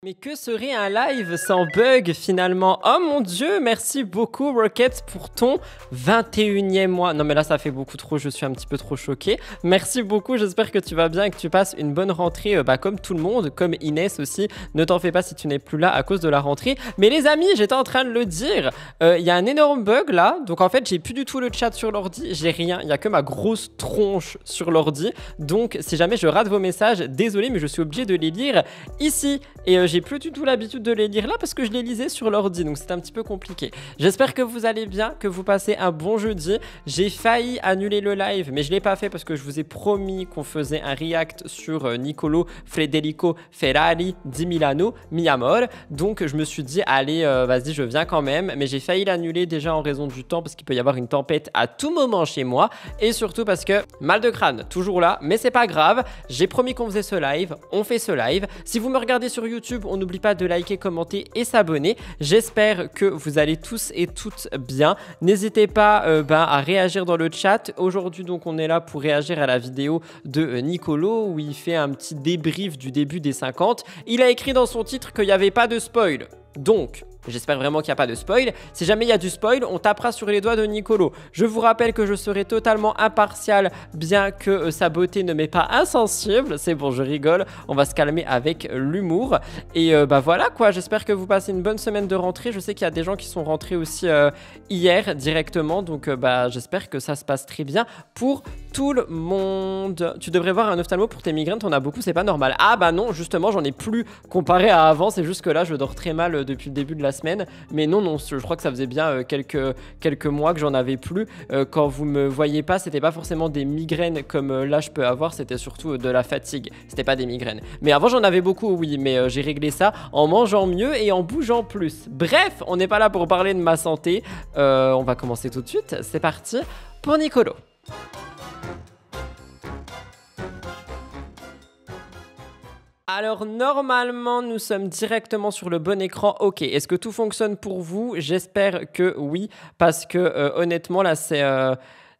Mais que serait un live sans bug finalement? Oh mon dieu, merci beaucoup Rocket pour ton 21e mois. Non mais là ça fait beaucoup trop, je suis un petit peu trop choqué. Merci beaucoup, j'espère que tu vas bien et que tu passes une bonne rentrée comme tout le monde, comme Inès aussi. Ne t'en fais pas si tu n'es plus là à cause de la rentrée. Mais les amis, j'étais en train de le dire, il y a un énorme bug là. Donc en fait j'ai plus du tout le chat sur l'ordi, j'ai rien, il n'y a que ma grosse tronche sur l'ordi. Donc si jamais je rate vos messages, désolé mais je suis obligé de les lire ici. Et j'ai plus du tout l'habitude de les lire là parce que je les lisais sur l'ordi, donc c'est un petit peu compliqué. J'espère que vous allez bien, que vous passez un bon jeudi. J'ai failli annuler le live, mais je ne l'ai pas fait parce que je vous ai promis qu'on faisait un react sur Nicolo Federico Ferrari di Milano, mi amor. Donc je me suis dit, allez, vas-y, je viens quand même. Mais j'ai failli l'annuler déjà en raison du temps parce qu'il peut y avoir une tempête à tout moment chez moi. Et surtout parce que mal de crâne, toujours là, mais c'est pas grave. J'ai promis qu'on faisait ce live, on fait ce live. Si vous me regardez sur YouTube, on n'oublie pas de liker, commenter et s'abonner. J'espère que vous allez tous et toutes bien. N'hésitez pas à réagir dans le chat. Aujourd'hui, donc, on est là pour réagir à la vidéo de Nicolo où il fait un petit débrief du début des 50. Il a écrit dans son titre qu'il n'y avait pas de spoil. Donc, j'espère vraiment qu'il n'y a pas de spoil. Si jamais il y a du spoil, on tapera sur les doigts de Nicolo. Je vous rappelle que je serai totalement impartial, bien que sa beauté ne m'est pas insensible. C'est bon, je rigole. On va se calmer avec l'humour. Et voilà quoi, j'espère que vous passez une bonne semaine de rentrée. Je sais qu'il y a des gens qui sont rentrés aussi hier directement. Donc j'espère que ça se passe très bien pour tout le monde. Tu devrais voir un ophtalmo pour tes migraines, t'en as beaucoup, c'est pas normal. Ah bah non, justement, j'en ai plus comparé à avant. C'est juste que là, je dors très mal depuis le début de la semaine. Mais non, je crois que ça faisait bien quelques mois que j'en avais plus. Quand vous me voyez pas, c'était pas forcément des migraines comme là je peux avoir, c'était surtout de la fatigue. C'était pas des migraines. Mais avant j'en avais beaucoup, oui, mais j'ai réglé ça en mangeant mieux et en bougeant plus. Bref, on n'est pas là pour parler de ma santé. On va commencer tout de suite. C'est parti pour Nicolo. Alors normalement nous sommes directement sur le bon écran. Ok, est-ce que tout fonctionne pour vous? J'espère que oui, parce que honnêtement là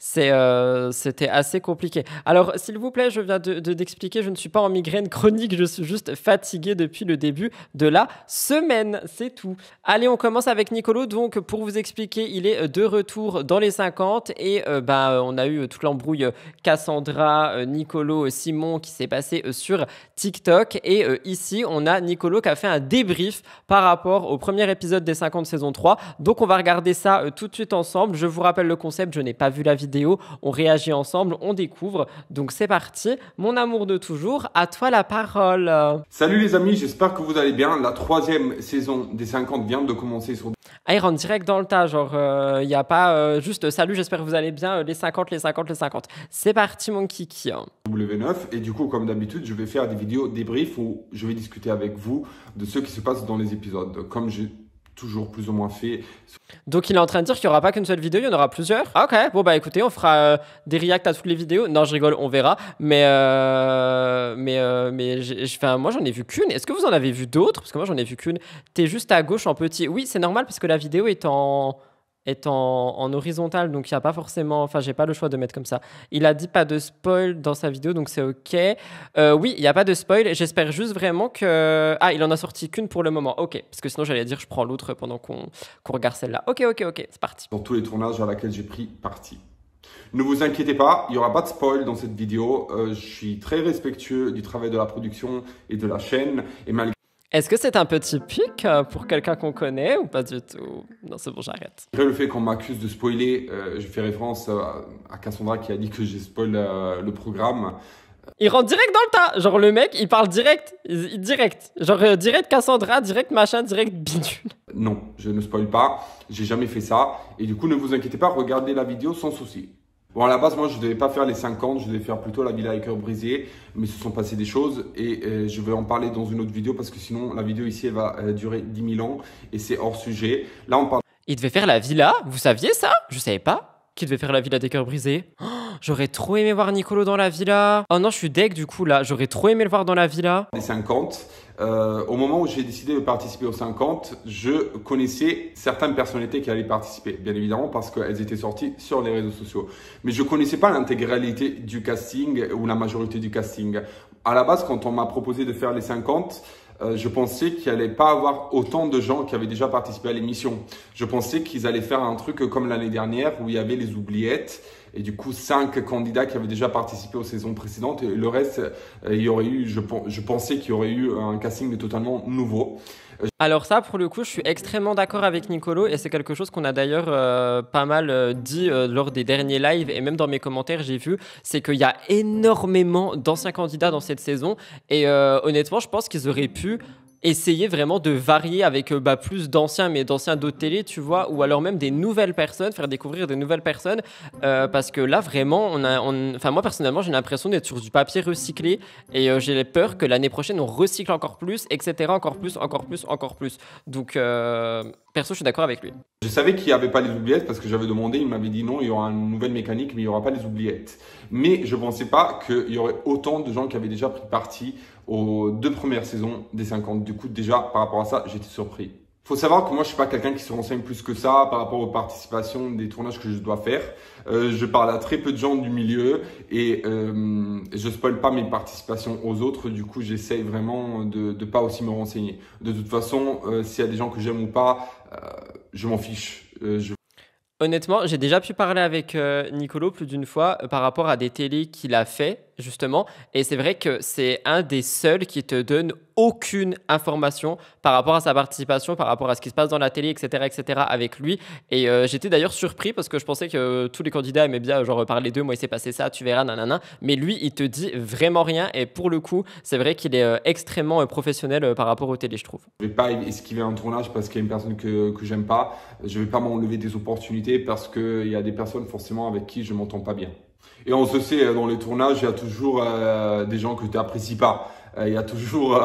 c'était assez compliqué. Alors s'il vous plaît, je viens d'expliquer, je ne suis pas en migraine chronique, je suis juste fatigué depuis le début de la semaine, c'est tout. Allez, on commence avec Nicolo. Donc pour vous expliquer, il est de retour dans les 50 et on a eu toute l'embrouille Cassandra, Nicolo, Simon qui s'est passé sur TikTok et ici on a Nicolo qui a fait un débrief par rapport au premier épisode des 50 saison 3. Donc on va regarder ça tout de suite ensemble. Je vous rappelle le concept, je n'ai pas vu la vidéo, on réagit ensemble, on découvre. Donc c'est parti, mon amour de toujours, à toi la parole. Salut les amis, j'espère que vous allez bien. La 3e saison des 50 vient de commencer sur... Ah, il rentre direct dans le tas, genre il n'y a pas juste salut, j'espère que vous allez bien, les 50. C'est parti mon kiki. W9 et du coup comme d'habitude je vais faire des vidéos débrief où je vais discuter avec vous de ce qui se passe dans les épisodes comme j'ai toujours plus ou moins fait. Donc il est en train de dire qu'il n'y aura pas qu'une seule vidéo, il y en aura plusieurs. Ah, ok, bon bah écoutez, on fera des reacts à toutes les vidéos. Non, je rigole, on verra. Mais moi j'en ai vu qu'une. Est-ce que vous en avez vu d'autres? Parce que moi j'en ai vu qu'une. T'es juste à gauche en petit. Oui, c'est normal parce que la vidéo est en horizontal, donc il n'y a pas forcément... Enfin, j'ai pas le choix de mettre comme ça. Il a dit pas de spoil dans sa vidéo, donc c'est ok. Oui, il n'y a pas de spoil. J'espère juste vraiment que... Ah, il en a sorti qu'une pour le moment. Ok, parce que sinon j'allais dire je prends l'autre pendant qu'on regarde celle-là. Ok, c'est parti. Dans tous les tournages à laquelle j'ai pris parti. Ne vous inquiétez pas, il n'y aura pas de spoil dans cette vidéo. Je suis très respectueux du travail de la production et de la chaîne. Et malgré... Est-ce que c'est un petit pic pour quelqu'un qu'on connaît ou pas du tout? Non, c'est bon, j'arrête. Après le fait qu'on m'accuse de spoiler, je fais référence à Cassandra qui a dit que j'ai spoil le programme. Il rentre direct dans le tas. Genre le mec, il parle direct. Genre direct Cassandra, direct machin, direct bidule. Non, je ne spoil pas. J'ai jamais fait ça. Et du coup, ne vous inquiétez pas, regardez la vidéo sans souci. Bon, à la base, moi, je ne devais pas faire les 50, je devais faire plutôt la villa avec cœur brisé, mais il se sont passées des choses et je vais en parler dans une autre vidéo parce que sinon, la vidéo ici, elle va durer 10 000 ans et c'est hors sujet. Là, on parle... Il devait faire la villa? Vous saviez ça? Je savais pas qu'il devait faire la villa des cœurs brisés. Oh, j'aurais trop aimé voir Nicolo dans la villa. Oh non, je suis deg du coup là. J'aurais trop aimé le voir dans la villa. Les 50. Au moment où j'ai décidé de participer aux 50, je connaissais certaines personnalités qui allaient participer, bien évidemment, parce qu'elles étaient sorties sur les réseaux sociaux. Mais je ne connaissais pas l'intégralité du casting ou la majorité du casting. À la base, quand on m'a proposé de faire les 50, je pensais qu'il allait pas avoir autant de gens qui avaient déjà participé à l'émission. Je pensais qu'ils allaient faire un truc comme l'année dernière où il y avait les oubliettes et du coup 5 candidats qui avaient déjà participé aux saisons précédentes et le reste, il y aurait eu, je pensais qu'il y aurait eu un casting totalement nouveau. Alors ça, pour le coup, je suis extrêmement d'accord avec Nicolo et c'est quelque chose qu'on a d'ailleurs pas mal dit lors des derniers lives et même dans mes commentaires, j'ai vu, c'est qu'il y a énormément d'anciens candidats dans cette saison et honnêtement, je pense qu'ils auraient pu essayer vraiment de varier avec plus d'anciens, mais d'anciens d'autres télé, tu vois, ou alors même des nouvelles personnes, faire découvrir des nouvelles personnes, parce que là, vraiment, enfin, moi, personnellement, j'ai l'impression d'être sur du papier recyclé, et j'ai peur que l'année prochaine, on recycle encore plus, etc., encore plus, encore plus, encore plus. Donc, perso, je suis d'accord avec lui. Je savais qu'il n'y avait pas les oubliettes parce que j'avais demandé, il m'avait dit non, il y aura une nouvelle mécanique, mais il n'y aura pas les oubliettes. Mais je ne pensais pas qu'il y aurait autant de gens qui avaient déjà pris parti aux 2 premières saisons des 50. Du coup, déjà, par rapport à ça, j'étais surpris. Faut savoir que moi, je suis pas quelqu'un qui se renseigne plus que ça par rapport aux participations des tournages que je dois faire. Je parle à très peu de gens du milieu et je spoil pas mes participations aux autres. Du coup, j'essaye vraiment de pas aussi me renseigner. De toute façon, s'il y a des gens que j'aime ou pas, je m'en fiche. Honnêtement, j'ai déjà pu parler avec Nicolo plus d'une fois par rapport à des télés qu'il a fait, justement. Et c'est vrai que c'est un des seuls qui te donne aucune information par rapport à sa participation, par rapport à ce qui se passe dans la télé, etc. avec lui. Et j'étais d'ailleurs surpris parce que je pensais que tous les candidats aimaient bien genre parler d'eux. Moi, il s'est passé ça, tu verras, nanana. Mais lui, il te dit vraiment rien. Et pour le coup, c'est vrai qu'il est extrêmement professionnel par rapport aux télé, je trouve. Je vais pas esquiver un tournage parce qu'il y a une personne que j'aime pas. Je vais pas m'enlever des opportunités parce qu'il y a des personnes forcément avec qui je m'entends pas bien. Et on se sait, dans les tournages, il y a toujours des gens que tu n'apprécies pas. Il y a toujours,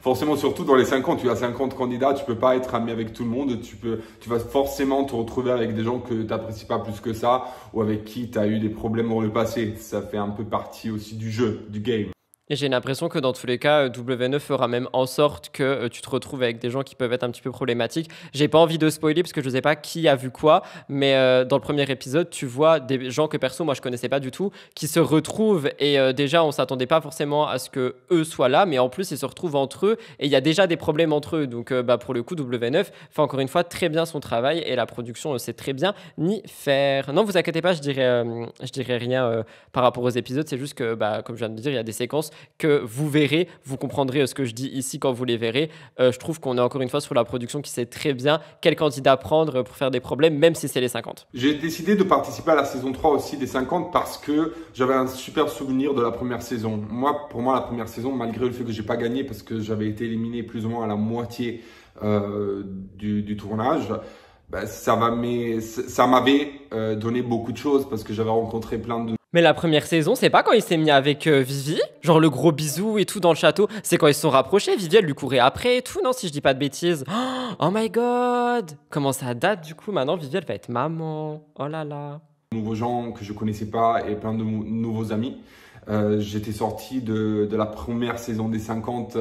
forcément, surtout dans les 50, tu as 50 candidats, tu peux pas être ami avec tout le monde. Tu vas forcément te retrouver avec des gens que tu n'apprécies pas plus que ça ou avec qui tu as eu des problèmes dans le passé. Ça fait un peu partie aussi du jeu, du game. Et j'ai l'impression que dans tous les cas, W9 fera même en sorte que tu te retrouves avec des gens qui peuvent être un petit peu problématiques. J'ai pas envie de spoiler parce que je sais pas qui a vu quoi, mais dans le premier épisode, tu vois des gens que perso, moi je connaissais pas du tout, qui se retrouvent et déjà on s'attendait pas forcément à ce que eux soient là, mais en plus ils se retrouvent entre eux et il y a déjà des problèmes entre eux. Donc pour le coup, W9 fait encore une fois très bien son travail et la production sait très bien ni faire. Non, vous inquiétez pas, je dirais rien par rapport aux épisodes. C'est juste que, comme je viens de dire, il y a des séquences que vous verrez, vous comprendrez ce que je dis ici quand vous les verrez. Je trouve qu'on est encore une fois sur la production qui sait très bien quel candidat prendre pour faire des problèmes, même si c'est les 50. J'ai décidé de participer à la saison 3 aussi des 50 parce que j'avais un super souvenir de la première saison. Pour moi, la première saison, malgré le fait que j'ai pas gagné parce que j'avais été éliminé plus ou moins à la moitié du tournage, ça m'avait donné beaucoup de choses parce que j'avais rencontré plein de... Mais la première saison, c'est pas quand il s'est mis avec Vivi, genre le gros bisou et tout dans le château, c'est quand ils se sont rapprochés, Vivi elle lui courait après et tout, non, si je dis pas de bêtises. Oh my god, comment ça date du coup? Maintenant Vivi elle va être maman, oh là là. Nouveaux gens que je connaissais pas et plein de nouveaux amis. J'étais sorti de la première saison des 50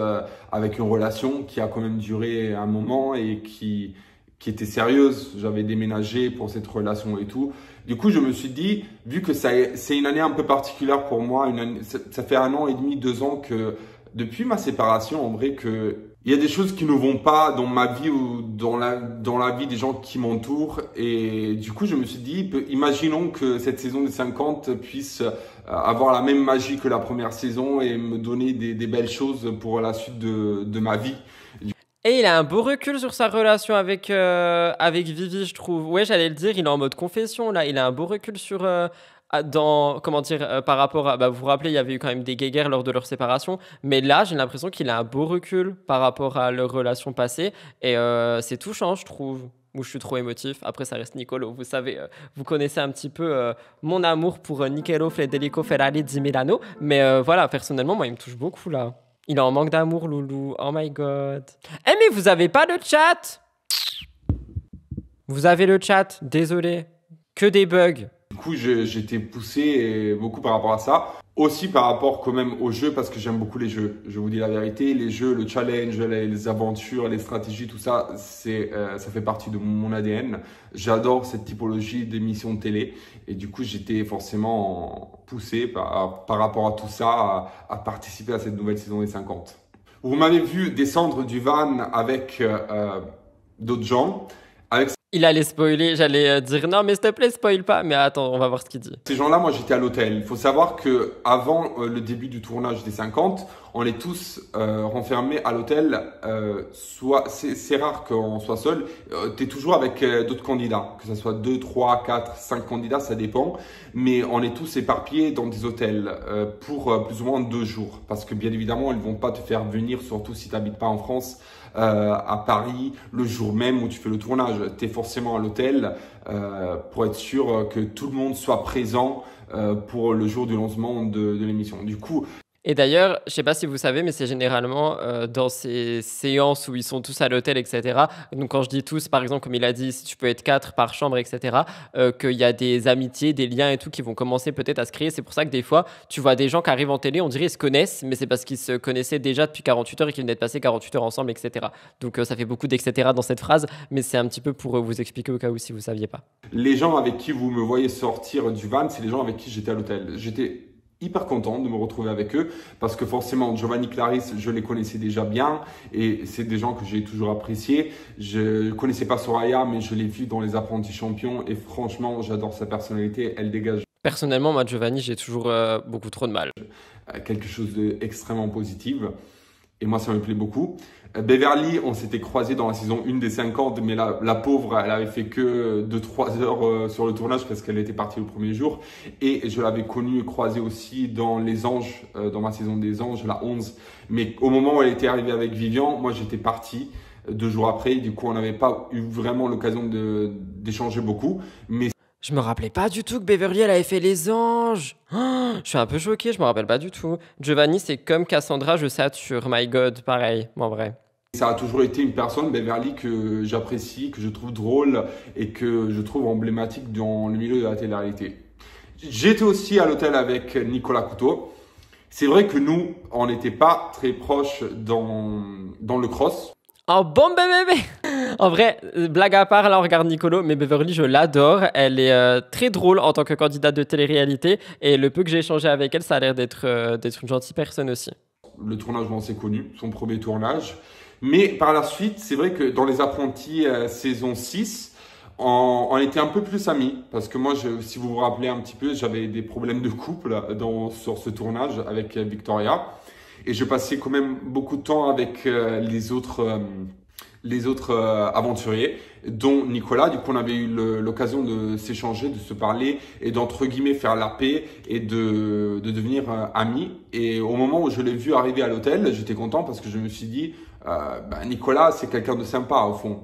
avec une relation qui a quand même duré un moment et qui était sérieuse. J'avais déménagé pour cette relation et tout. Du coup, je me suis dit, vu que c'est une année un peu particulière pour moi, ça fait 1 an et demi, 2 ans que depuis ma séparation, en vrai, il y a des choses qui ne vont pas dans ma vie ou dans la vie des gens qui m'entourent. Et du coup, je me suis dit, imaginons que cette saison des 50 puisse avoir la même magie que la première saison et me donner des belles choses pour la suite de ma vie. Et il a un beau recul sur sa relation avec Vivi, je trouve. Ouais, j'allais le dire, il est en mode confession, là. Il a un beau recul sur... par rapport à... vous vous rappelez, il y avait eu quand même des guéguerres lors de leur séparation. Mais là, j'ai l'impression qu'il a un beau recul par rapport à leur relation passée. Et c'est touchant, je trouve. Où je suis trop émotif. Après, ça reste Nicolo. Vous savez, vous connaissez un petit peu mon amour pour Nicolo Federico Ferrari di Milano. Mais voilà, personnellement, moi, il me touche beaucoup, là. Il est en manque d'amour, Loulou. Oh my god. Eh, mais vous avez pas le chat? Vous avez le chat, désolé. Que des bugs. Du coup, j'étais poussé beaucoup par rapport à ça. Aussi par rapport quand même aux jeux, parce que j'aime beaucoup les jeux. Je vous dis la vérité, les jeux, le challenge, les aventures, les stratégies, tout ça, ça fait partie de mon ADN. J'adore cette typologie d'émissions de télé. Et du coup, j'étais forcément poussé par rapport à tout ça à participer à cette nouvelle saison des 50. Vous m'avez vu descendre du van avec d'autres gens. Avec Il allait spoiler, j'allais dire non mais s'il te plaît spoil pas, mais attends on va voir ce qu'il dit. ces gens-là, moi j'étais à l'hôtel. Il faut savoir que avant le début du tournage des 50, on est tous renfermés à l'hôtel. C'est rare qu'on soit seul. Tu es toujours avec d'autres candidats, que ce soit 2, 3, 4, 5 candidats, ça dépend. Mais on est tous éparpillés dans des hôtels pour plus ou moins 2 jours. Parce que bien évidemment, ils vont pas te faire venir, surtout si tu n'habites pas en France, à Paris le jour même où tu fais le tournage. Tu es forcément à l'hôtel pour être sûr que tout le monde soit présent pour le jour du lancement de l'émission. Du coup, Et d'ailleurs, je sais pas si vous savez, mais c'est généralement dans ces séances où ils sont tous à l'hôtel, etc. Donc quand je dis tous, par exemple, comme il a dit, si tu peux être 4 par chambre, etc., qu'il y a des amitiés, des liens et tout qui vont commencer peut-être à se créer. C'est pour ça que des fois, tu vois des gens qui arrivent en télé, on dirait ils se connaissent, mais c'est parce qu'ils se connaissaient déjà depuis 48 heures et qu'ils venaient de passer 48 heures ensemble, etc. Donc ça fait beaucoup d'etc. Dans cette phrase, mais c'est un petit peu pour vous expliquer au cas où si vous saviez pas. les gens avec qui vous me voyez sortir du van, c'est les gens avec qui j'étais à l'hôtel. J'étais hyper content de me retrouver avec eux parce que forcément Giovanni Clarisse, je les connaissais déjà bien et c'est des gens que j'ai toujours appréciés. Je connaissais pas Soraya, mais je l'ai vu dans Les Apprentis Champions et franchement, j'adore sa personnalité. Elle dégage Personnellement, moi, Giovanni, j'ai toujours beaucoup trop de mal. quelque chose d'extrêmement positif. Et moi, ça me plaît beaucoup. Beverly, on s'était croisés dans la saison 1 des 50, mais la pauvre, elle avait fait que 2-3 heures sur le tournage parce qu'elle était partie le premier jour. Et je l'avais connue et croisée aussi dans Les Anges, dans ma saison des Anges, la 11. Mais au moment où elle était arrivée avec Vivian, moi, j'étais parti 2 jours après. Du coup, on n'avait pas eu vraiment l'occasion d'échanger beaucoup. Mais Je me rappelais pas du tout que Beverly, elle avait fait Les Anges. Oh, je suis un peu choquée, je me rappelle pas du tout. Giovanni, c'est comme Cassandra, je sature. My God, pareil, en vrai. ça a toujours été une personne, Beverly, que j'apprécie, que je trouve drôle et que je trouve emblématique dans le milieu de la télé-réalité. J'étais aussi à l'hôtel avec Nicolas Couteau. C'est vrai que nous, on n'était pas très proches dans le cross. Oh, bon bébé. En vrai, blague à part, là on regarde Nicolo, mais Beverly, je l'adore. Elle est très drôle en tant que candidate de télé-réalité. Et le peu que j'ai échangé avec elle, ça a l'air d'être une gentille personne aussi. Le tournage, on s'est connu, son premier tournage. Mais par la suite, c'est vrai que dans Les Apprentis saison 6, on était un peu plus amis. Parce que moi, si vous vous rappelez un petit peu, j'avais des problèmes de couple sur ce tournage avec Victoria. Et je passais quand même beaucoup de temps avec les autres aventuriers, dont Nicolas. Du coup, on avait eu l'occasion de s'échanger, de se parler et d'entre guillemets faire la paix et de devenir amis. Et au moment où je l'ai vu arriver à l'hôtel, j'étais content parce que je me suis dit, Nicolas, c'est quelqu'un de sympa au fond.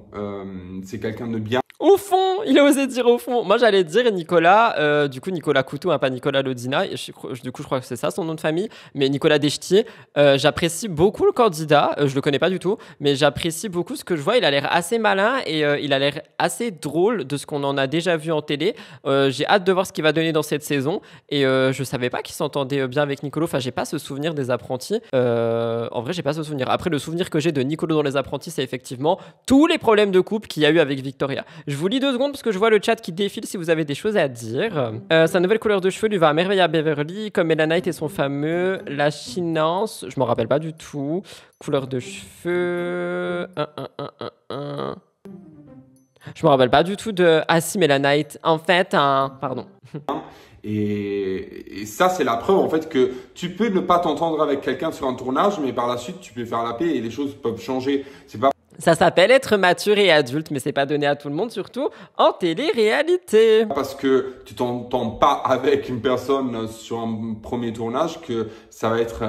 C'est quelqu'un de bien. Au fond, il a osé dire au fond. Moi, j'allais dire Nicolas, du coup, Nicolas Couteau, hein, pas Nicolas Lodina. Du coup, je crois que c'est ça son nom de famille. Mais Nicolas Deschetier, j'apprécie beaucoup le candidat. Je le connais pas du tout, mais j'apprécie beaucoup ce que je vois. Il a l'air assez malin et il a l'air assez drôle de ce qu'on en a déjà vu en télé. J'ai hâte de voir ce qu'il va donner dans cette saison. Et je savais pas qu'il s'entendait bien avec Nicolo. Enfin, j'ai pas ce souvenir des Apprentis. En vrai, j'ai pas ce souvenir. Après, le souvenir que j'ai de Nicolo dans les Apprentis, c'est effectivement tous les problèmes de couple qu'il y a eu avec Victoria. Je vous lis 2 secondes parce que je vois le chat qui défile si vous avez des choses à dire. Sa nouvelle couleur de cheveux lui va à merveille à Beverly, comme Melanite et son fameux La Chinance. Je m'en rappelle pas du tout. Couleur de cheveux. Je me rappelle pas du tout de Ah si, Melanite. En fait, pardon. Et ça, c'est la preuve en fait que tu peux ne pas t'entendre avec quelqu'un sur un tournage, mais par la suite, tu peux faire la paix et les choses peuvent changer. C'est pas Ça s'appelle être mature et adulte, mais c'est pas donné à tout le monde, surtout en télé-réalité. parce que tu t'entends pas avec une personne sur un premier tournage que ça va être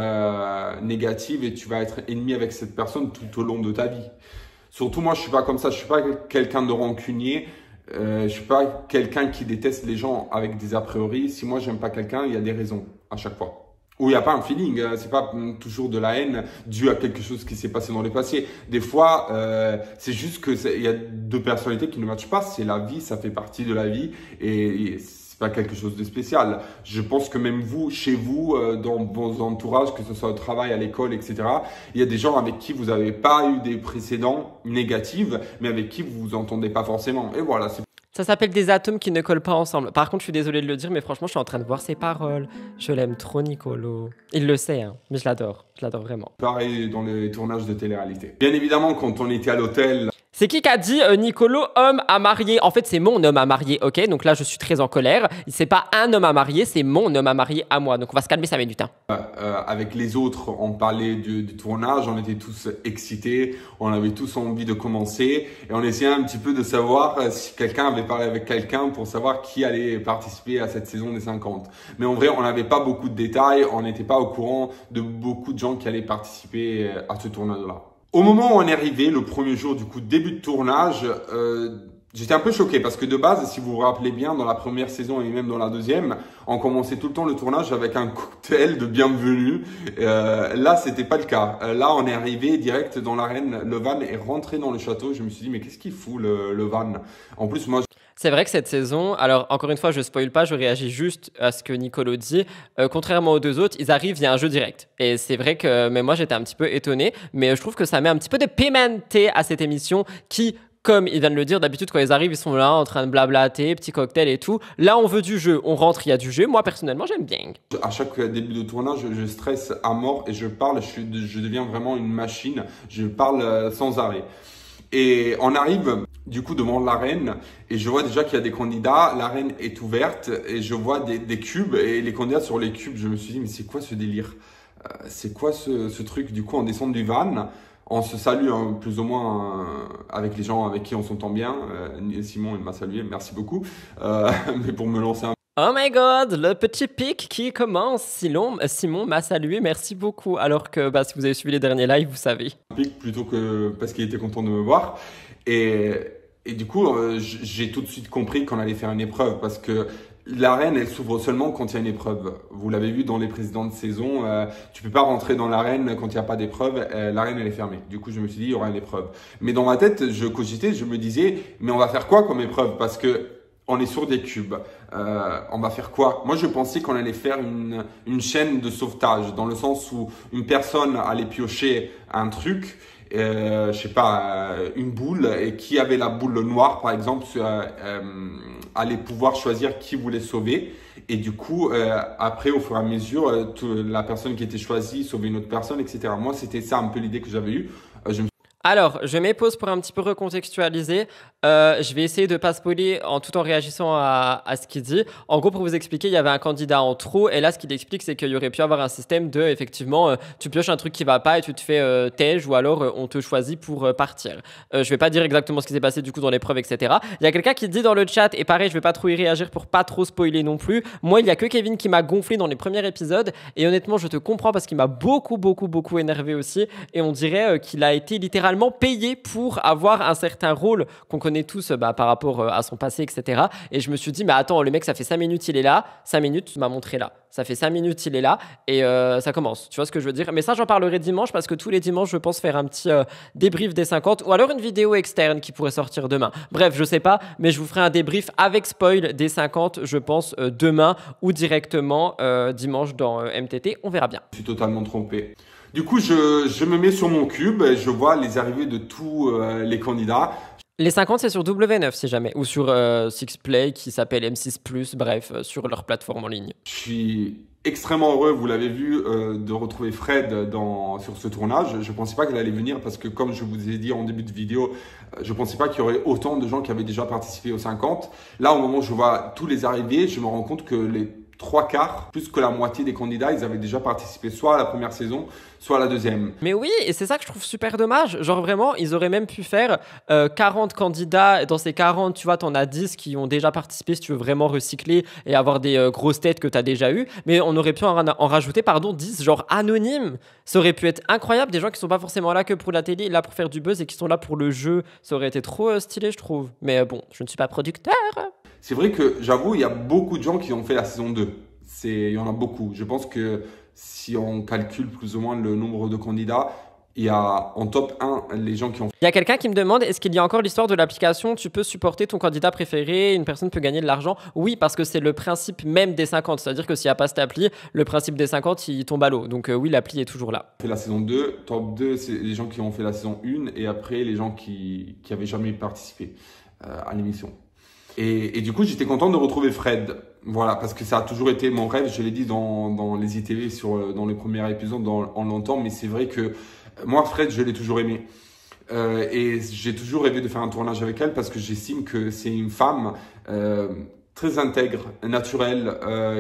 négatif et tu vas être ennemi avec cette personne tout au long de ta vie. Surtout moi, je suis pas comme ça. Je suis pas quelqu'un de rancunier. Je suis pas quelqu'un qui déteste les gens avec des a priori. Si moi j'aime pas quelqu'un, il y a des raisons à chaque fois. Ou il n'y a pas un feeling, c'est pas toujours de la haine due à quelque chose qui s'est passé dans le passé. Des fois, c'est juste que il y a 2 personnalités qui ne matchent pas. C'est la vie, ça fait partie de la vie et c'est pas quelque chose de spécial. Je pense que même vous, chez vous, dans vos entourages, que ce soit au travail, à l'école, etc., il y a des gens avec qui vous n'avez pas eu des précédents négatifs, mais avec qui vous vous entendez pas forcément. Et voilà, c'est Ça s'appelle des atomes qui ne collent pas ensemble. Par contre, je suis désolée de le dire, mais franchement, je suis en train de voir ses paroles. Je l'aime trop, Nicolo. Il le sait, hein, mais je l'adore. Je l'adore vraiment. Pareil dans les tournages de télé-réalité. Bien évidemment, quand on était à l'hôtel, C'est qui a dit Nicolo, homme à marier? En fait, c'est mon homme à marier, ok? Donc là, je suis très en colère. C'est pas un homme à marier, c'est mon homme à marier à moi. Donc on va se calmer 5 minutes. Hein. avec les autres, on parlait du tournage, on était tous excités, on avait tous envie de commencer et on essayait un petit peu de savoir si quelqu'un avait parlé avec quelqu'un pour savoir qui allait participer à cette saison des 50. Mais en vrai, on n'avait pas beaucoup de détails, on n'était pas au courant de beaucoup de gens qui allaient participer à ce tournage-là. Au moment où on est arrivé, le premier jour du coup début de tournage, j'étais un peu choqué parce que de base, si vous vous rappelez bien, dans la première saison et même dans la deuxième, on commençait tout le temps le tournage avec un cocktail de bienvenue. Là, c'était pas le cas. Là, on est arrivé direct dans l'arène. Le van est rentré dans le château. Je me suis dit, mais qu'est-ce qu'il fout le van? En plus, moi, C'est vrai que cette saison, alors encore une fois, je spoil pas, je réagis juste à ce que Nicolo dit. Contrairement aux deux autres, ils arrivent via un jeu direct. Et c'est vrai que, mais moi j'étais un petit peu étonné, mais je trouve que ça met un petit peu de pimenté à cette émission qui, comme il vient de le dire, d'habitude quand ils arrivent, ils sont là en train de blablater, petit cocktail et tout. Là, on veut du jeu, on rentre, il y a du jeu. Moi personnellement, j'aime bien. à chaque début de tournage, je stresse à mort et je parle. Je deviens vraiment une machine. Je parle sans arrêt. Et on arrive du coup devant l'arène et je vois déjà qu'il y a des candidats. L'arène est ouverte et je vois des cubes et les candidats sur les cubes. Je me suis dit, mais c'est quoi ce délire? C'est quoi ce truc? Du coup, on descend du van. On se salue plus ou moins avec les gens avec qui on s'entend bien. Simon, il m'a salué, merci beaucoup. Mais pour me lancer un Oh my god, le petit pic qui commence. Simon m'a salué, merci beaucoup. Alors que bah, si vous avez suivi les derniers lives, vous savez. pic plutôt que parce qu'il était content de me voir. Et du coup, j'ai tout de suite compris qu'on allait faire une épreuve parce que l'arène, elle s'ouvre seulement quand il y a une épreuve. Vous l'avez vu dans les précédentes saisons, tu peux pas rentrer dans l'arène quand il n'y a pas d'épreuve. L'arène, elle est fermée. Du coup, je me suis dit, il y aura une épreuve. Mais dans ma tête, je cogitais, je me disais, mais on va faire quoi comme épreuve? Parce que on est sur des cubes. On va faire quoi? Moi, je pensais qu'on allait faire une chaîne de sauvetage, dans le sens où une personne allait piocher un truc, je sais pas, une boule, et qui avait la boule noire, par exemple, allait pouvoir choisir qui voulait sauver. Et du coup, après, au fur et à mesure, la personne qui était choisie sauvait une autre personne, etc. Moi, c'était ça un peu l'idée que j'avais eue. Alors, je mets pause pour un petit peu recontextualiser. Je vais essayer de pas spoiler tout en réagissant à ce qu'il dit. En gros, pour vous expliquer, il y avait un candidat en trop. Et là, ce qu'il explique, c'est qu'il y aurait pu avoir un système de, effectivement, tu pioches un truc qui va pas et tu te fais tège ou alors on te choisit pour partir. Je vais pas dire exactement ce qui s'est passé du coup dans l'épreuve, etc. Il y a quelqu'un qui dit dans le chat, et pareil, je vais pas trop y réagir pour pas trop spoiler non plus. Moi, il y a que Kevin qui m'a gonflé dans les premiers épisodes. Et honnêtement, je te comprends parce qu'il m'a beaucoup énervé aussi. Et on dirait qu'il a été littéralement payé pour avoir un certain rôle qu'on connaît tous par rapport à son passé, etc. Et je me suis dit, mais attends, le mec, ça fait 5 minutes, il est là. 5 minutes, tu m'as montré là. Ça fait 5 minutes, il est là. Et ça commence. Tu vois ce que je veux dire? Mais ça, j'en parlerai dimanche parce que tous les dimanches, je pense faire un petit débrief des 50 ou alors une vidéo externe qui pourrait sortir demain. Bref, je sais pas, mais je vous ferai un débrief avec spoil des 50, je pense, demain ou directement dimanche dans MTT. On verra bien. Je suis totalement trompé. Du coup, je me mets sur mon cube et je vois les arrivées de tous les candidats. Les 50, c'est sur W9 si jamais, ou sur Sixplay qui s'appelle M6+, bref, sur leur plateforme en ligne. Je suis extrêmement heureux, vous l'avez vu, de retrouver Fred sur ce tournage. Je ne pensais pas qu'elle allait venir parce que, comme je vous ai dit en début de vidéo, je ne pensais pas qu'il y aurait autant de gens qui avaient déjà participé aux 50. Là, au moment où je vois tous les arrivées, je me rends compte que les 3/4, plus que la moitié des candidats, ils avaient déjà participé soit à la première saison, soit à la deuxième. Mais oui, et c'est ça que je trouve super dommage. Genre vraiment, ils auraient même pu faire 40 candidats. Dans ces 40, tu vois, t'en as 10 qui ont déjà participé si tu veux vraiment recycler et avoir des grosses têtes que t'as déjà eues. Mais on aurait pu en rajouter, 10, genre anonymes. Ça aurait pu être incroyable. Des gens qui sont pas forcément là que pour la télé, là pour faire du buzz et qui sont là pour le jeu. Ça aurait été trop stylé, je trouve. Mais bon, je ne suis pas producteur. C'est vrai que, j'avoue, il y a beaucoup de gens qui ont fait la saison 2. Il y en a beaucoup. Je pense que si on calcule plus ou moins le nombre de candidats, il y a en top 1 les gens qui ont fait. Il y a quelqu'un qui me demande, est-ce qu'il y a encore l'histoire de l'application? Tu peux supporter ton candidat préféré, une personne peut gagner de l'argent? Oui, parce que c'est le principe même des 50. C'est-à-dire que s'il n'y a pas cette appli, le principe des 50, il tombe à l'eau. Donc oui, l'appli est toujours là. Fait la saison 2, top 2, c'est les gens qui ont fait la saison 1 et après les gens qui n'avaient jamais participé à l'émission. Et du coup, j'étais content de retrouver Fred. Voilà, parce que ça a toujours été mon rêve. Je l'ai dit dans les ITV, dans les premiers épisodes, en longtemps. Mais c'est vrai que moi, Fred, je l'ai toujours aimé. Et j'ai toujours rêvé de faire un tournage avec elle parce que j'estime que c'est une femme très intègre, naturelle,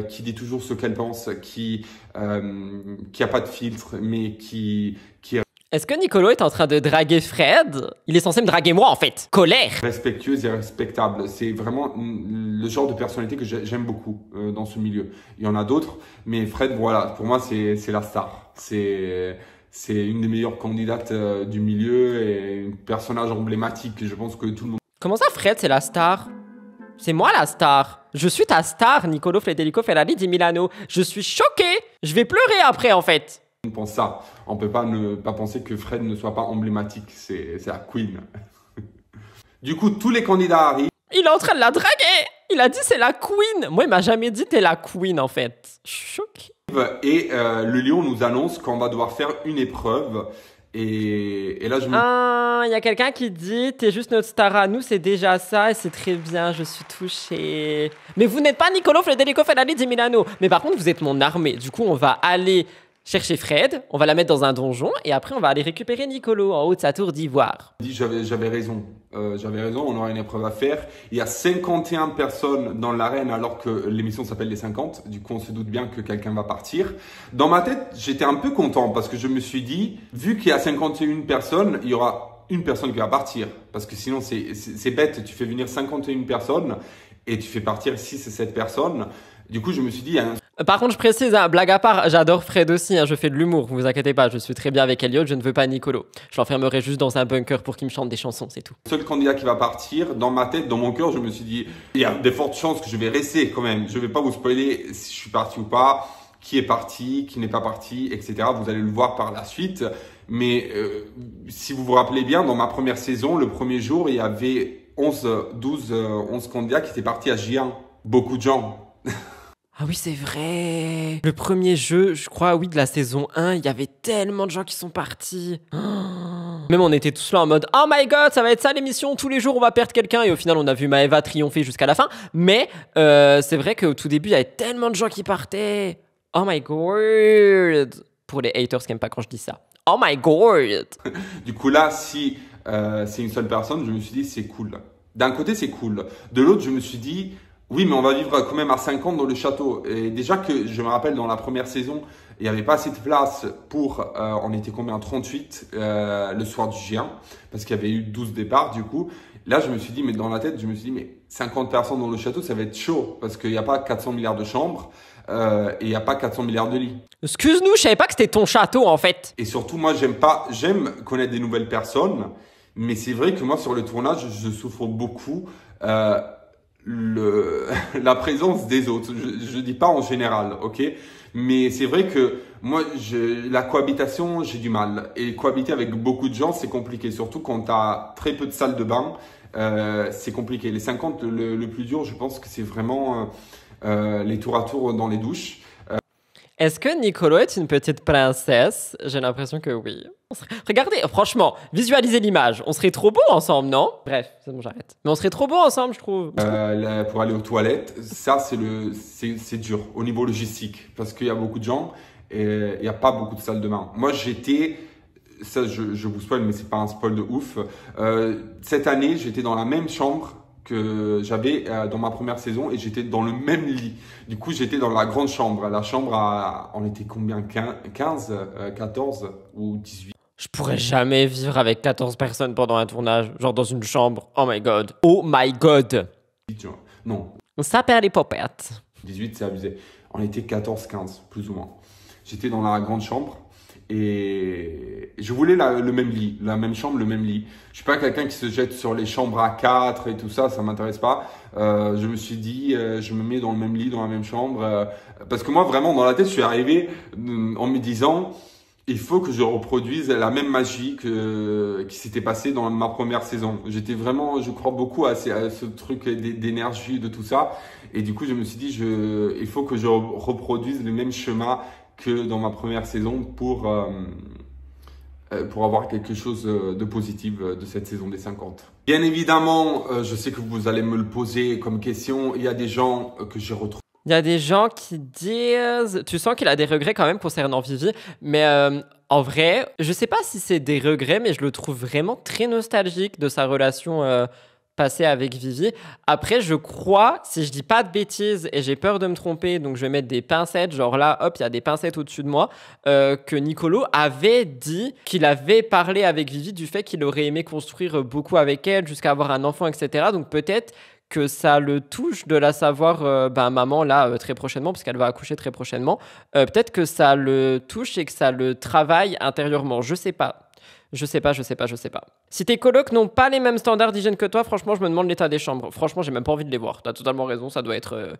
qui dit toujours ce qu'elle pense, qui a pas de filtre, mais qui Est-ce que Nicolo est en train de draguer Fred? Il est censé me draguer moi en fait. Colère. respectueuse et respectable. C'est vraiment le genre de personnalité que j'aime beaucoup dans ce milieu. Il y en a d'autres, mais Fred, voilà, pour moi, c'est la star. C'est une des meilleures candidates du milieu et un personnage emblématique. Je pense que tout le monde Comment ça Fred c'est la star? C'est moi la star. Je suis ta star, Nicolo Federico Ferrari di Milano. Je suis choqué. Je vais pleurer après en fait. pense ça. On peut pas ne pas penser que Fred ne soit pas emblématique. C'est la queen. Du coup, tous les candidats arrivent. Il est en train de la draguer. Il a dit c'est la queen. Moi, il m'a jamais dit t'es la queen en fait. Je suis choqué. Et le lion nous annonce qu'on va devoir faire une épreuve. Et là, je me... Ah, il y a quelqu'un qui dit t'es juste notre star à nous, c'est déjà ça et c'est très bien, je suis touchée. Mais vous n'êtes pas Nicolo Federico Ferrari di Milano. Mais par contre, vous êtes mon armée. Du coup, on va aller chercher Fred, on va la mettre dans un donjon et après, on va aller récupérer Nicolo en haut de sa tour d'ivoire. J'avais raison. J'avais raison, on aura une épreuve à faire. Il y a 51 personnes dans l'arène alors que l'émission s'appelle les 50. Du coup, on se doute bien que quelqu'un va partir. Dans ma tête, j'étais un peu content parce que je me suis dit, vu qu'il y a 51 personnes, il y aura une personne qui va partir. Parce que sinon, c'est bête. Tu fais venir 51 personnes et tu fais partir 6 et 7 personnes. Du coup, je me suis dit... Par contre, je précise, hein, blague à part, j'adore Fred aussi, hein, je fais de l'humour, vous inquiétez pas, je suis très bien avec Elliot, je ne veux pas Nicolo. Je l'enfermerai juste dans un bunker pour qu'il me chante des chansons, c'est tout. Le seul candidat qui va partir, dans ma tête, dans mon cœur, je me suis dit, il y a de fortes chances que je vais rester quand même. Je vais pas vous spoiler si je suis parti ou pas, qui est parti, qui n'est pas parti, etc. Vous allez le voir par la suite. Mais si vous vous rappelez bien, dans ma première saison, le premier jour, il y avait 11 candidats qui étaient partis à J1. Beaucoup de gens. Ah oui, c'est vrai. Le premier jeu, je crois, oui, de la saison 1, il y avait tellement de gens qui sont partis. Oh. Même on était tous là en mode « Oh my god, ça va être ça l'émission, tous les jours on va perdre quelqu'un » et au final on a vu Maëva triompher jusqu'à la fin. Mais c'est vrai qu'au tout début, il y avait tellement de gens qui partaient. Oh my god. Pour les haters qui n'aiment pas quand je dis ça. Oh my god. Du coup là, si c'est une seule personne, je me suis dit c'est cool. D'un côté c'est cool. De l'autre, je me suis dit... Oui, mais on va vivre quand même à 50 dans le château. Et déjà que je me rappelle dans la première saison, il n'y avait pas assez de place pour, on était combien, 38 le soir du G1, parce qu'il y avait eu 12 départs du coup. Là, je me suis dit, mais dans la tête, je me suis dit, mais 50 personnes dans le château, ça va être chaud, parce qu'il n'y a pas 400 milliards de chambres et il n'y a pas 400 milliards de lits. Excuse-nous, je savais pas que c'était ton château en fait. Et surtout, moi, j'aime connaître des nouvelles personnes, mais c'est vrai que moi, sur le tournage, je souffre beaucoup. La présence des autres. Je dis pas en général, ok? Mais c'est vrai que moi, la cohabitation, j'ai du mal. Et cohabiter avec beaucoup de gens, c'est compliqué. Surtout quand tu as très peu de salles de bain, c'est compliqué. Les 50, le plus dur, je pense que c'est vraiment les tours à tour dans les douches. Est-ce que Nicolo est une petite princesse? J'ai l'impression que oui. Regardez, franchement, visualisez l'image. On serait trop beaux ensemble, non? Bref, c'est bon, j'arrête. Mais on serait trop beaux ensemble, je trouve. Pour aller aux toilettes, ça, c'est dur au niveau logistique. Parce qu'il y a beaucoup de gens et il n'y a pas beaucoup de salles de bain. Moi, ça, je vous spoil, mais c'est pas un spoil de ouf. Cette année, j'étais dans la même chambre que j'avais dans ma première saison et j'étais dans le même lit. Du coup, j'étais dans la grande chambre. La chambre, on était combien? 15, 14 ou 18? Je pourrais jamais vivre avec 14 personnes pendant un tournage, genre dans une chambre. Oh my god. Oh my god. Non. Ça perd les popettes. 18, c'est abusé. On était 14, 15, plus ou moins. J'étais dans la grande chambre. Et je voulais le même lit, la même chambre, le même lit. Je suis pas quelqu'un qui se jette sur les chambres à 4 et tout ça, ça m'intéresse pas. Je me suis dit, je me mets dans le même lit, dans la même chambre. Parce que moi, vraiment, dans la tête, je suis arrivé en me disant, il faut que je reproduise la même magie qui s'était passée dans ma première saison. J'étais vraiment, je crois beaucoup à ce truc d'énergie, de tout ça. Et du coup, je me suis dit, il faut que je reproduise le même schéma que dans ma première saison pour pour avoir quelque chose de positif de cette saison des 50. Bien évidemment, je sais que vous allez me le poser comme question. Il y a des gens que j'ai retrouvés. Il y a des gens qui disent... Tu sens qu'il a des regrets quand même concernant Vivi, mais en vrai, je sais pas si c'est des regrets, mais je le trouve vraiment très nostalgique de sa relation passée avec Vivi. Après, je crois, si je dis pas de bêtises et j'ai peur de me tromper, donc je vais mettre des pincettes, genre là, hop, il y a des pincettes au-dessus de moi, que Nicolo avait dit qu'il avait parlé avec Vivi du fait qu'il aurait aimé construire beaucoup avec elle jusqu'à avoir un enfant, etc. Donc peut-être que ça le touche de la savoir, maman, là, très prochainement, parce qu'elle va accoucher très prochainement. Peut-être que ça le touche et que ça le travaille intérieurement. Je sais pas. Je sais pas. Si tes colocs n'ont pas les mêmes standards d'hygiène que toi, franchement, je me demande l'état des chambres. Franchement, j'ai même pas envie de les voir. T'as totalement raison, ça doit être...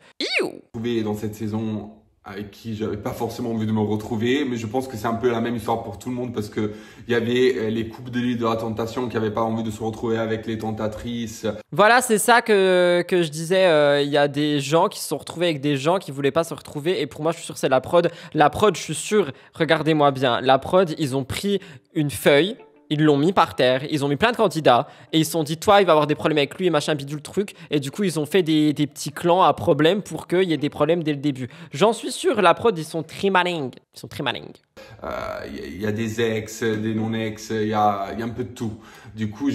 Dans cette saison avec qui j'avais pas forcément envie de me retrouver, mais je pense que c'est un peu la même histoire pour tout le monde parce que il y avait les couples de l'île de la tentation qui avaient pas envie de se retrouver avec les tentatrices. Voilà, c'est ça que je disais. Il y a des gens qui se sont retrouvés avec des gens qui voulaient pas se retrouver. Et pour moi, je suis sûr que c'est la prod. La prod, je suis sûr, regardez-moi bien. La prod, ils ont pris une feuille. Ils l'ont mis par terre, ils ont mis plein de candidats et ils se sont dit, toi, il va avoir des problèmes avec lui et machin, bidule truc. Et du coup, ils ont fait des petits clans à problème pour qu'il y ait des problèmes dès le début. J'en suis sûr, la prod, ils sont très malins. Ils sont très malins. Il y a des ex, des non-ex, il y a un peu de tout. Du coup,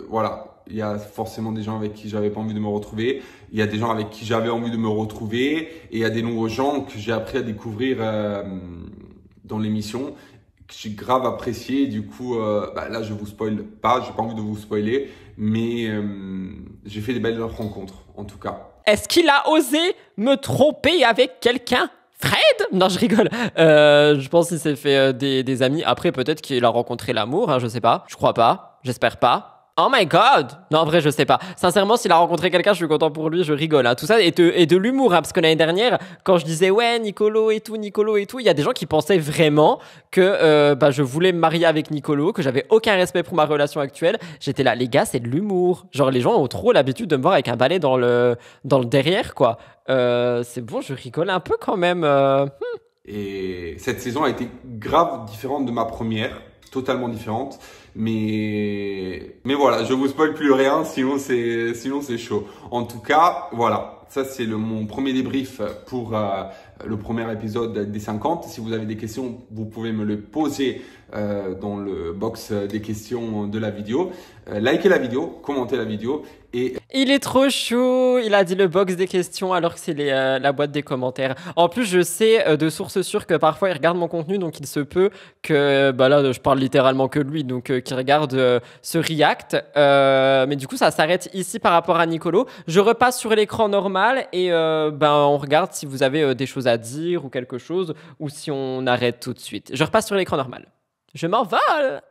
voilà. Il y a forcément des gens avec qui j'avais pas envie de me retrouver. Il y a des gens avec qui j'avais envie de me retrouver. Et il y a des nouveaux gens que j'ai appris à découvrir dans l'émission, que j'ai grave apprécié. Du coup, là, je vous spoil pas. J'ai pas envie de vous spoiler. Mais j'ai fait des belles rencontres, en tout cas. Est-ce qu'il a osé me tromper avec quelqu'un ? Fred ? Non, je rigole. Je pense qu'il s'est fait des amis. Après, peut-être qu'il a rencontré l'amour, hein, je sais pas. Je crois pas. J'espère pas. Oh my god! Non, en vrai, je sais pas. Sincèrement, s'il a rencontré quelqu'un, je suis content pour lui, je rigole. Hein. Tout ça, et de l'humour, hein, parce que l'année dernière, quand je disais, ouais, Nicolo et tout, il y a des gens qui pensaient vraiment que je voulais me marier avec Nicolo, que j'avais aucun respect pour ma relation actuelle. J'étais là, les gars, c'est de l'humour. Genre, les gens ont trop l'habitude de me voir avec un balai dans le derrière, quoi. C'est bon, je rigole un peu quand même. Et cette saison a été grave différente de ma première. Totalement différente, mais voilà, je vous spoil plus rien, sinon c'est chaud. En tout cas, voilà, ça c'est mon premier débrief pour le premier épisode des 50. Si vous avez des questions, vous pouvez me les poser dans le box des questions de la vidéo. Likez la vidéo, commentez la vidéo et... Il est trop chou, il a dit le box des questions alors que c'est la boîte des commentaires. En plus, je sais de sources sûres que parfois il regarde mon contenu, donc il se peut que, là je parle littéralement que de lui, donc qu'il regarde ce react. Mais du coup, ça s'arrête ici par rapport à Nicolo. Je repasse sur l'écran normal et on regarde si vous avez des choses à dire ou quelque chose, ou si on arrête tout de suite. Je repasse sur l'écran normal. Je m'envole!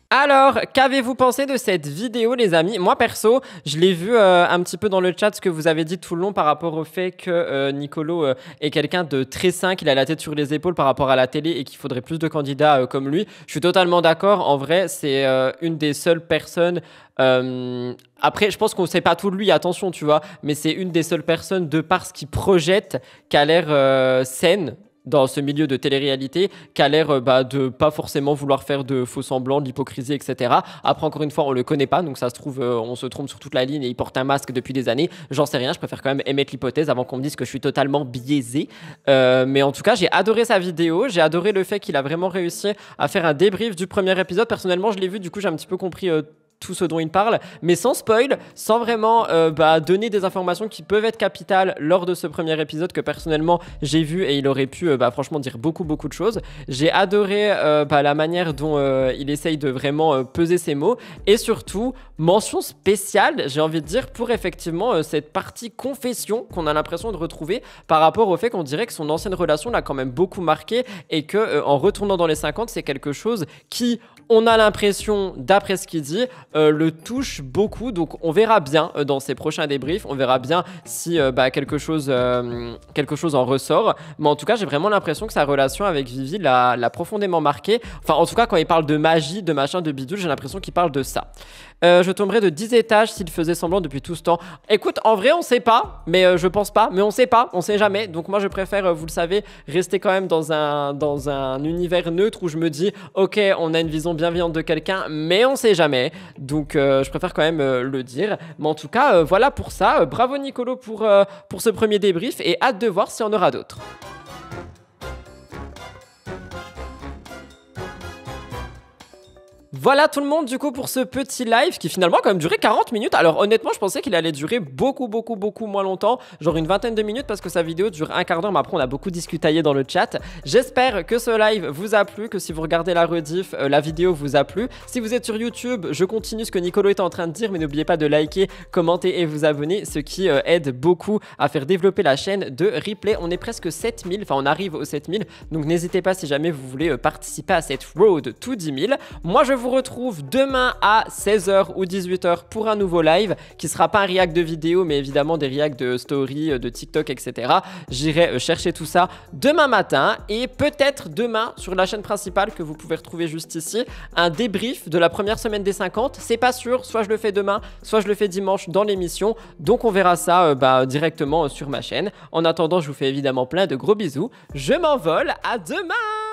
Alors, qu'avez-vous pensé de cette vidéo, les amis? Moi, perso, je l'ai vu un petit peu dans le chat, ce que vous avez dit tout le long par rapport au fait que Nicolo est quelqu'un de très sain, qu'il a la tête sur les épaules par rapport à la télé et qu'il faudrait plus de candidats comme lui. Je suis totalement d'accord. En vrai, c'est une des seules personnes... Après, je pense qu'on ne sait pas tout de lui, attention, tu vois, mais c'est une des seules personnes, de par ce qu'il projette, qui a l'air saine dans ce milieu de télé-réalité, qui a l'air de pas forcément vouloir faire de faux semblants, de l'hypocrisie, etc. Après, encore une fois, on le connaît pas, donc ça se trouve, on se trompe sur toute la ligne et il porte un masque depuis des années. J'en sais rien, je préfère quand même émettre l'hypothèse avant qu'on me dise que je suis totalement biaisé. Mais en tout cas, j'ai adoré sa vidéo, j'ai adoré le fait qu'il a vraiment réussi à faire un débrief du premier épisode. Personnellement, je l'ai vu, du coup, j'ai un petit peu compris tout ce dont il parle, mais sans spoil, sans vraiment donner des informations qui peuvent être capitales lors de ce premier épisode que personnellement j'ai vu, et il aurait pu franchement dire beaucoup de choses. J'ai adoré la manière dont il essaye de vraiment peser ses mots, et surtout mention spéciale, j'ai envie de dire, pour effectivement cette partie confession qu'on a l'impression de retrouver par rapport au fait qu'on dirait que son ancienne relation l'a quand même beaucoup marqué, et que en retournant dans les 50, c'est quelque chose qui, On a l'impression, d'après ce qu'il dit, le touche beaucoup. Donc on verra bien dans ses prochains débriefs. On verra bien si quelque chose en ressort. Mais en tout cas, j'ai vraiment l'impression que sa relation avec Vivi l'a profondément marqué. Enfin, en tout cas, quand il parle de magie, de machin, de bidule, j'ai l'impression qu'il parle de ça. Je tomberais de 10 étages s'il faisait semblant depuis tout ce temps. Écoute, en vrai, on sait pas, mais je pense pas. Mais on sait pas, on sait jamais. Donc moi, je préfère, vous le savez, rester quand même dans un univers neutre où je me dis, ok, on a une vision bienveillante de quelqu'un, mais on sait jamais. Donc je préfère quand même le dire. Mais en tout cas, voilà pour ça. Bravo Nicolo pour ce premier débrief et hâte de voir s'il y en aura d'autres. Voilà tout le monde du coup pour ce petit live qui finalement a quand même duré 40 minutes. Alors honnêtement je pensais qu'il allait durer beaucoup moins longtemps, genre une vingtaine de minutes parce que sa vidéo dure un quart d'heure, mais après on a beaucoup discutaillé dans le chat. J'espère que ce live vous a plu, que si vous regardez la rediff, la vidéo vous a plu. Si vous êtes sur YouTube, je continue ce que Nicolo était en train de dire, mais n'oubliez pas de liker, commenter et vous abonner, ce qui aide beaucoup à faire développer la chaîne de Replay. On est presque 7000, enfin on arrive aux 7000, donc n'hésitez pas si jamais vous voulez participer à cette road to 10 000. Moi je vous retrouve demain à 16h ou 18h pour un nouveau live qui sera pas un react de vidéo mais évidemment des reacts de story, de TikTok, etc. J'irai chercher tout ça demain matin et peut-être demain sur la chaîne principale que vous pouvez retrouver juste ici, un débrief de la première semaine des 50. C'est pas sûr, soit je le fais demain, soit je le fais dimanche dans l'émission. Donc on verra ça directement sur ma chaîne. En attendant, je vous fais évidemment plein de gros bisous. Je m'envole, à demain!